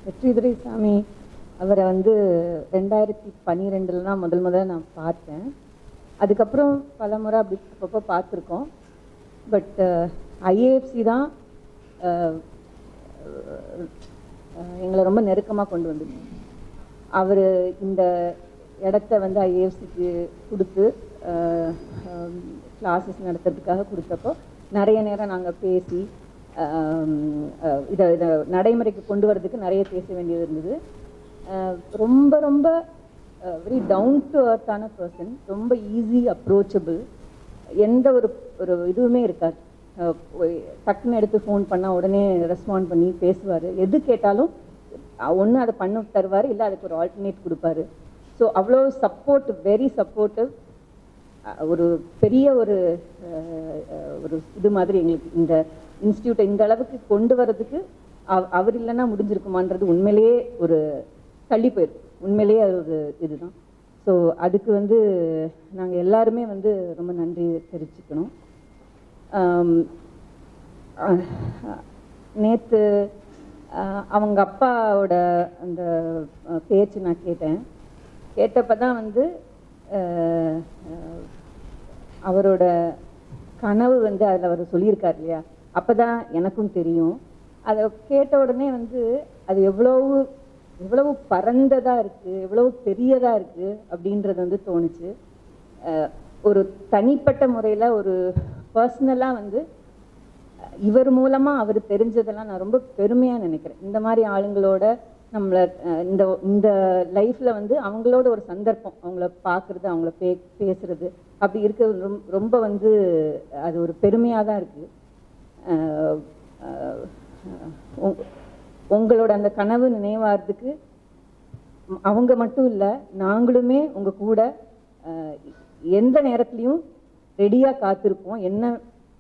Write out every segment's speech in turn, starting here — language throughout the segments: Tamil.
வெற்றி துரைசாமி அவரை வந்து 2012 தான் முதல்ல நான் பார்த்தேன். அதுக்கப்புறம் பல முறை அப்படி அப்பப்போ பார்த்துருக்கோம். பட் ஐஏஎஃப்சி தான் எங்களை ரொம்ப நெருக்கமாக கொண்டு வந்துருங்க. அவர் இந்த இடத்த வந்து ஐஏஎஃப்சிக்கு கொடுத்து கிளாஸஸ் நடத்துறதுக்காக கொடுத்தப்போ நிறைய நேரம் நாங்கள் பேசி இதை நடைமுறைக்கு கொண்டு வரதுக்கு நிறைய பேச வேண்டியது இருந்தது. ரொம்ப ரொம்ப வெரி டவுன் டு அர்த்தான பர்சன், ரொம்ப ஈஸி அப்ரோச்சபிள், எந்த ஒரு இதுவுமே இருக்காது. டக்குன்னு எடுத்து ஃபோன் பண்ணால் உடனே ரெஸ்பாண்ட் பண்ணி பேசுவார். எது கேட்டாலும் ஒன்று அதை பண்ண தருவார், இல்லை அதுக்கு ஒரு ஆல்டர்னேட் கொடுப்பாரு. ஸோ அவ்வளோ சப்போர்ட், வெரி சப்போர்ட்டிவ். ஒரு பெரிய ஒரு இது மாதிரி எங்களுக்கு இந்த இன்ஸ்டியூட்டை இந்த அளவுக்கு கொண்டு வரதுக்கு அவர் இல்லைன்னா முடிஞ்சிருக்குமான்றது உண்மையிலேயே ஒரு தள்ளி போயிருக்கு. உண்மையிலேயே அது ஒரு இதுதான். ஸோ அதுக்கு வந்து நாங்கள் எல்லாருமே வந்து ரொம்ப நன்றி தெரிவிச்சுக்கணும். நேற்று அவங்க அப்பாவோட அந்த பேச்சு நான் கேட்டப்போ தான் வந்து அவரோட கனவு வந்து அதில் அவர் சொல்லியிருக்கார் இல்லையா, அப்போ தான் எனக்கும் தெரியும். அதை கேட்ட உடனே வந்து அது எவ்வளவு பரந்ததாக இருக்குது, எவ்வளவு பெரியதாக இருக்குது அப்படின்றது வந்து தோணுச்சு. ஒரு தனிப்பட்ட முறையில் ஒரு பர்சனலாக வந்து இவர் மூலமாக அவர் தெரிஞ்சதெல்லாம் நான் ரொம்ப பெருமையாக நினைக்கிறேன். இந்த மாதிரி ஆளுங்களோட நம்மளை இந்த லைஃப்பில் வந்து அவங்களோட ஒரு சந்தர்ப்பம், அவங்கள பார்க்குறது, அவங்கள பேசுறது அப்படி இருக்கிறது ரொம்ப வந்து அது ஒரு பெருமையாக தான் இருக்குது. உங்களோட அந்த கனவு நினைவாகிறதுக்கு அவங்க மட்டும் இல்லை, நாங்களுமே உங்கள் கூட எந்த நேரத்துலையும் ரெடியாக காத்திருப்போம். என்ன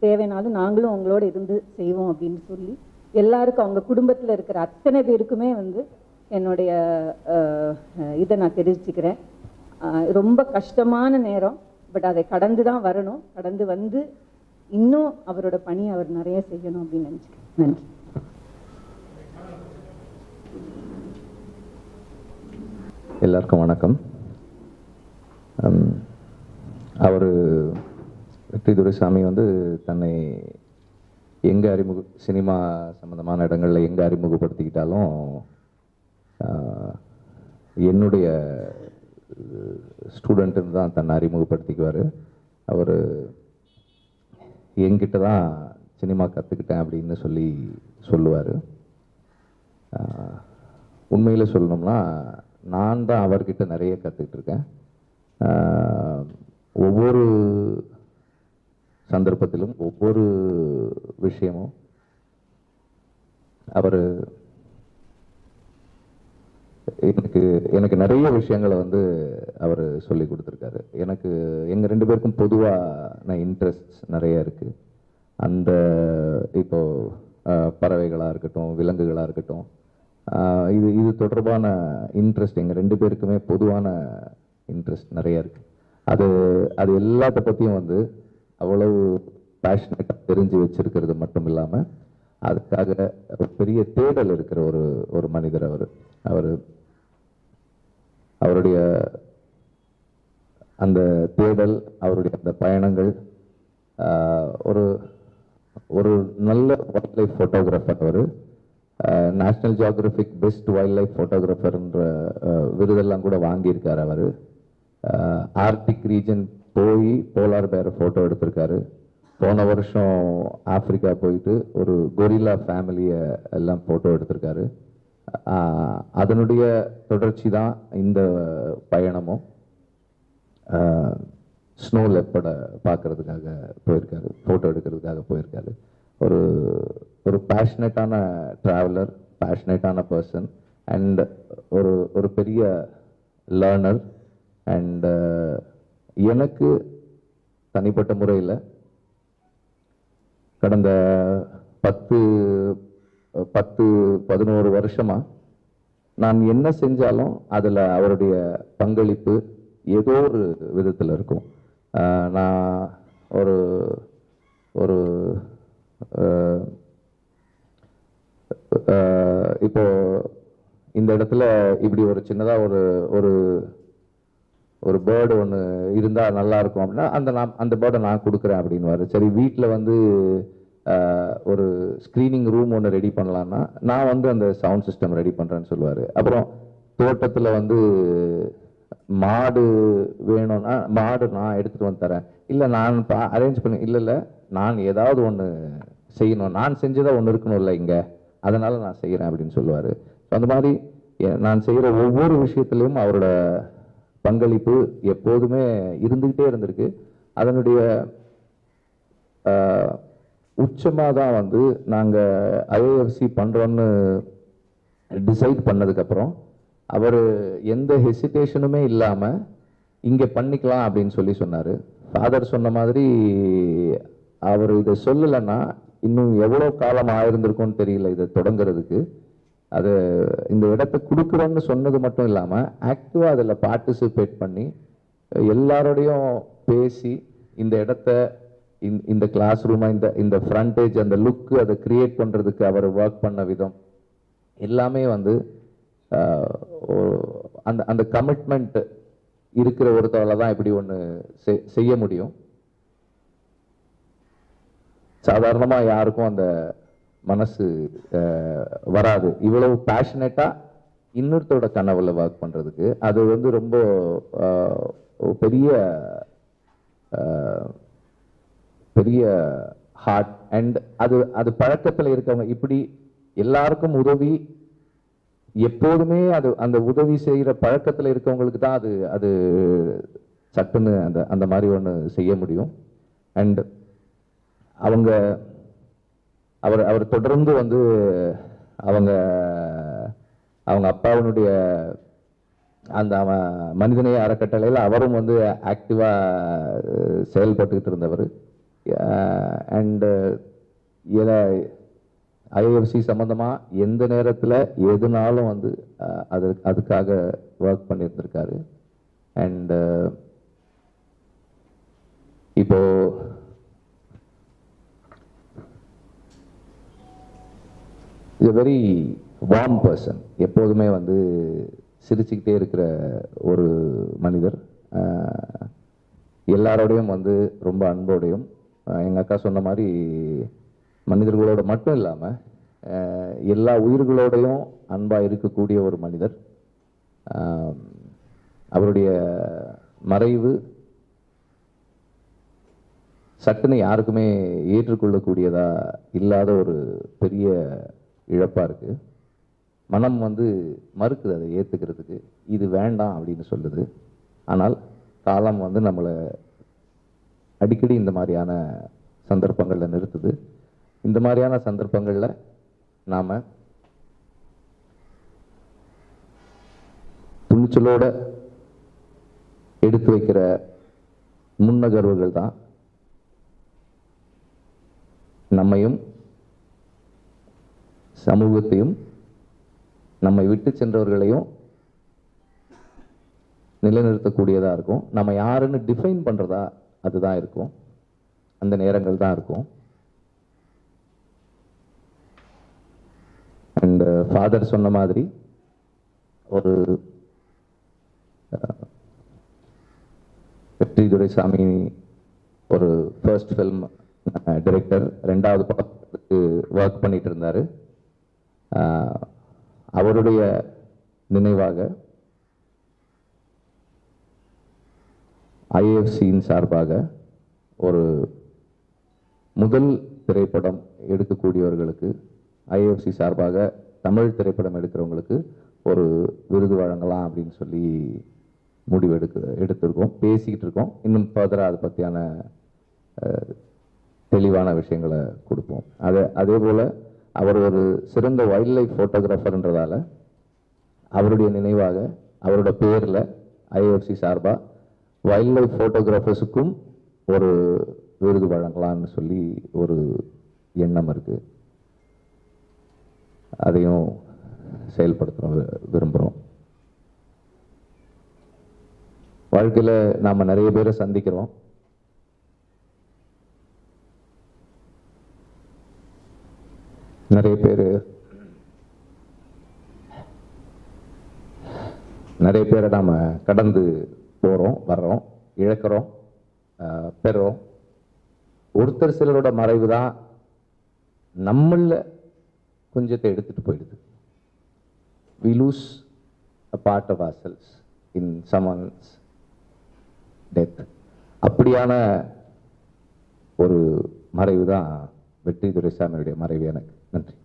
தேவைனாலும் நாங்களும் உங்களோட இருந்து செய்வோம் அப்படின்னு சொல்லி எல்லாருக்கும், அவங்க குடும்பத்தில் இருக்கிற அத்தனை பேருக்குமே வந்து என்னுடைய இதை நான் தெரிவிச்சுக்கிறேன். ரொம்ப கஷ்டமான நேரம், பட் அதை கடந்து தான் வரணும். கடந்து வந்து இன்னும் அவரோட பணி அவர் நிறைய செய்யணும் அப்படின்னு நினச்சிக்கிறேன். நன்றி. எல்லாருக்கும் வணக்கம். அவர் வெற்றி துரைசாமி வந்து தன்னை எங்கே சினிமா சம்மந்தமான இடங்களில் எங்கே அறிமுகப்படுத்திக்கிட்டாலும் என்னுடைய ஸ்டூடெண்ட்டுன்னு தான் தன்னை அறிமுகப்படுத்திக்குவார். அவர் என்கிட்ட தான் சினிமா கற்றுக்கிட்டேன் அப்படின்னு சொல்லுவார். உண்மையில் சொல்லணும்னா நான் தான் அவர்கிட்ட நிறைய கற்றுக்கிட்டு இருக்கேன். ஒவ்வொரு சந்தர்ப்பத்திலும் ஒவ்வொரு விஷயமும் அவர் எனக்கு நிறைய விஷயங்களை வந்து அவர் சொல்லி கொடுத்துருக்காரு. எனக்கு எங்கள் 2 பேருக்கும் பொதுவான இன்ட்ரெஸ்ட் நிறைய இருக்குது. அந்த இப்போ பறவைகளாக இருக்கட்டும், விலங்குகளாக இருக்கட்டும், இது தொடர்பான இன்ட்ரெஸ்ட் எங்கள் 2 பேருக்குமே பொதுவான இன்ட்ரெஸ்ட் நிறைய இருக்குது. அது எல்லாத்த பற்றியும் வந்து அவ்வளவு பேஷனேட்டாக தெரிஞ்சு வச்சிருக்கிறது மட்டும் இல்லாமல் அதுக்காக ஒரு பெரிய தேடல் இருக்கிற ஒரு மனிதர் அவருடைய அந்த தேடல், அவருடைய அந்த பயணங்கள், ஒரு நல்ல வைல்ட் லைஃப் ஃபோட்டோகிராஃபர். அவர் National Geographic best wild life ஃபோட்டோகிராஃபர்ன்ற விருதெல்லாம் கூட வாங்கியிருக்கார். அவர் ஆர்டிக் ரீஜன் போய் போலார் பேரை ஃபோட்டோ எடுத்திருக்காரு. போன வருஷம் ஆப்பிரிக்கா போயிட்டு ஒரு கொரில்லா ஃபேமிலியை எல்லாம் ஃபோட்டோ எடுத்திருக்காரு. அதனுடைய தொடர்ச்சி தான் இந்த பயணமும். ஸ்னோ லெப்பர்டை பார்க்கறதுக்காக போயிருக்காரு, ஃபோட்டோ எடுக்கிறதுக்காக போயிருக்காரு. ஒரு பேஷனேட்டான ட்ராவலர், பேஷனேட்டான பர்சன் அண்ட் ஒரு பெரிய லேர்னர். அண்ட் எனக்கு தனிப்பட்ட முறையில் கடந்த 10-11 வருஷமாக நான் என்ன செஞ்சாலும் அதில் அவருடைய பங்களிப்பு ஏதோ ஒரு விதத்தில் இருக்கும். நான் இப்போ இந்த இடத்துல இப்படி ஒரு சின்னதாக ஒரு ஒரு ஒரு பேர்டு ஒன்று இருந்தால் நல்லா இருக்கும் அப்படின்னா அந்த பேர்டை நான் கொடுக்குறேன் அப்படின்வாரு. சரி, வீட்டில் வந்து ஒரு ஸ்க்ரீனிங் ரூம் ஒன்று ரெடி பண்ணலான்னா நான் வந்து அந்த சவுண்ட் சிஸ்டம் ரெடி பண்ணுறேன்னு சொல்லுவார். அப்புறம் தோட்டத்தில் வந்து மாடு வேணும்னா மாடு நான் எடுத்துகிட்டு வந்து தரேன், இல்லை நான் அரேஞ்ச் பண்ணி, இல்லை நான் ஏதாவது ஒன்று செய்யணும், நான் செஞ்சதாக ஒன்று இருக்கணும்ல இங்கே, அதனால் நான் செய்கிறேன் அப்படின்னு சொல்லுவார். அந்த மாதிரி நான் செய்கிற ஒவ்வொரு விஷயத்துலையும் அவரோட பங்களிப்பு எப்போதுமே இருந்துக்கிட்டே இருந்திருக்கு. அதனுடைய உச்சமாக தான் வந்து நாங்கள் ஐஏஎஃப்சி பண்ணுறோன்னு டிசைட் பண்ணதுக்கப்புறம் அவர் எந்த ஹெசிடேஷனுமே இல்லாமல் இங்கே பண்ணிக்கலாம் அப்படின்னு சொன்னார். ஃபாதர் சொன்ன மாதிரி அவர் இதை சொல்லலைன்னா இன்னும் எவ்வளோ காலம் ஆயிருந்திருக்கும்னு தெரியல இதை தொடங்குறதுக்கு. அது இந்த இடத்த கொடுக்குறோன்னு சொன்னது மட்டும் இல்லாமல் ஆக்டிவாக அதில் பார்ட்டிசிபேட் பண்ணி எல்லாரோடையும் பேசி இந்த இடத்த இந்த கிளாஸ் ரூமை இந்த ஃப்ரண்டேஜ் அந்த லுக்கு அதை கிரியேட் பண்ணுறதுக்கு அவர் ஒர்க் பண்ண விதம் எல்லாமே வந்து அந்த அந்த கமிட்மெண்ட் இருக்கிற ஒருத்தவரை தான் இப்படி ஒன்று செய்ய முடியும். சாதாரணமாக யாருக்கும் அந்த மனசு வராது. இவ்வளவு பேஷனேட்டாக இன்னொருத்தோட கனவுல ஒர்க் பண்ணுறதுக்கு அது வந்து ரொம்ப பெரிய பெரிய ஹார்ட். அண்ட் அது பழக்கத்தில் இருக்கவங்க இப்படி எல்லாருக்கும் உதவி எப்போதுமே அந்த உதவி செய்கிற பழக்கத்தில் இருக்கவங்களுக்கு தான் அது சட்டுன்னு அந்த மாதிரி ஒன்று செய்ய முடியும். அண்ட் அவர் தொடர்ந்து வந்து அவங்க அப்பாவினுடைய அந்த மனிதநேய அறக்கட்டளையில் அவரும் வந்து ஆக்டிவாக செயல்பட்டுக்கிட்டு இருந்தவர். அண்டு ஐஏஎஃப்சி சம்மந்தமாக எந்த நேரத்தில் எதுனாலும் வந்து அதுக்காக ஒர்க் பண்ணியிருந்திருக்காரு. அண்டு இப்போ is a very warm person. எப்போதுமே வந்து சிரிச்சுக்கிட்டே இருக்கிற ஒரு மனிதர். எல்லாரோடையும் வந்து ரொம்ப அன்போடையும், எங்கள் அக்கா சொன்ன மாதிரி மனிதர்களோட மட்டும் இல்லாமல் எல்லா உயிர்களோடையும் அன்பாக இருக்கக்கூடிய ஒரு மனிதர். அவருடைய மறைவு சட்டுன்னு யாருக்குமே ஏற்றுக்கொள்ளக்கூடியதா இல்லாத ஒரு பெரிய இழப்பாக இருக்குது. மனம் வந்து மறுக்குது அதை ஏற்றுக்கிறதுக்கு, இது வேண்டாம் அப்படின்னு சொல்லுது. ஆனால் காலம் வந்து நம்மளை அடிக்கடி இந்த மாதிரியான சந்தர்ப்பங்களில் நிறுத்துது. இந்த மாதிரியான சந்தர்ப்பங்களில் நாம் துணிச்சலோட எடுத்து வைக்கிற முன்னகர்வுகள் தான் நம்மையும் சமூகத்தையும் நம்மை விட்டு சென்றவர்களையும் நிலைநிறுத்தக்கூடியதாக இருக்கும். நம்ம யாருன்னு டிஃபைன் பண்ணுறதா அதுதான் இருக்கும், அந்த நேரங்கள் தான் இருக்கும். அண்ட் ஃபாதர் சொன்ன மாதிரி ஒரு வெற்றி துரைசாமி ஒரு ஃபர்ஸ்ட் ஃபில்ம் டைரக்டர், 2வது படத்துக்கு ஒர்க் பண்ணிட்டு இருந்தார். அவருடைய நினைவாக ஐஏஎஃப்சியின் சார்பாக ஒரு முதல் திரைப்படம் எடுக்கக்கூடியவர்களுக்கு, ஐஏஎஃப்சி சார்பாக தமிழ் திரைப்படம் எடுக்கிறவங்களுக்கு ஒரு விருது வழங்கலாம் அப்படின்னு சொல்லி முடிவு எடுத்திருக்கோம், பேசிக்கிட்டு இருக்கோம். இன்னும் ஃபர்தராக அதை பற்றியான தெளிவான விஷயங்களை கொடுப்போம். அதே போல் அவர் ஒரு சிறந்த வைல்ட் லைஃப் ஃபோட்டோகிராஃபர்ன்றதால அவருடைய நினைவாக அவரோட பேரில் ஐஏஎஃப்சி சார்பாக வைல்ட் லைஃப் ஃபோட்டோகிராஃபர்ஸுக்கும் ஒரு விருது வழங்கலாம்னு சொல்லி ஒரு எண்ணம் இருக்குது. அதையும் செயல்படுத்த விரும்புகிறோம். வாழ்க்கையில் நாம் நிறைய பேரை சந்திக்கிறோம். நிறைய பேர் நிறைய பேரை நாம் கடந்து போகிறோம், வர்றோம், இழக்கிறோம், பெறுறோம். ஒருத்தர் சிலரோட மறைவு தான் நம்மள கொஞ்சத்தை எடுத்துகிட்டு போயிடுது. We lose a part of ourselves in someone's death. அப்படியான ஒரு மறைவு தான் வெற்றி துரைசாமியுடைய மறைவு எனக்கு. நன்றி.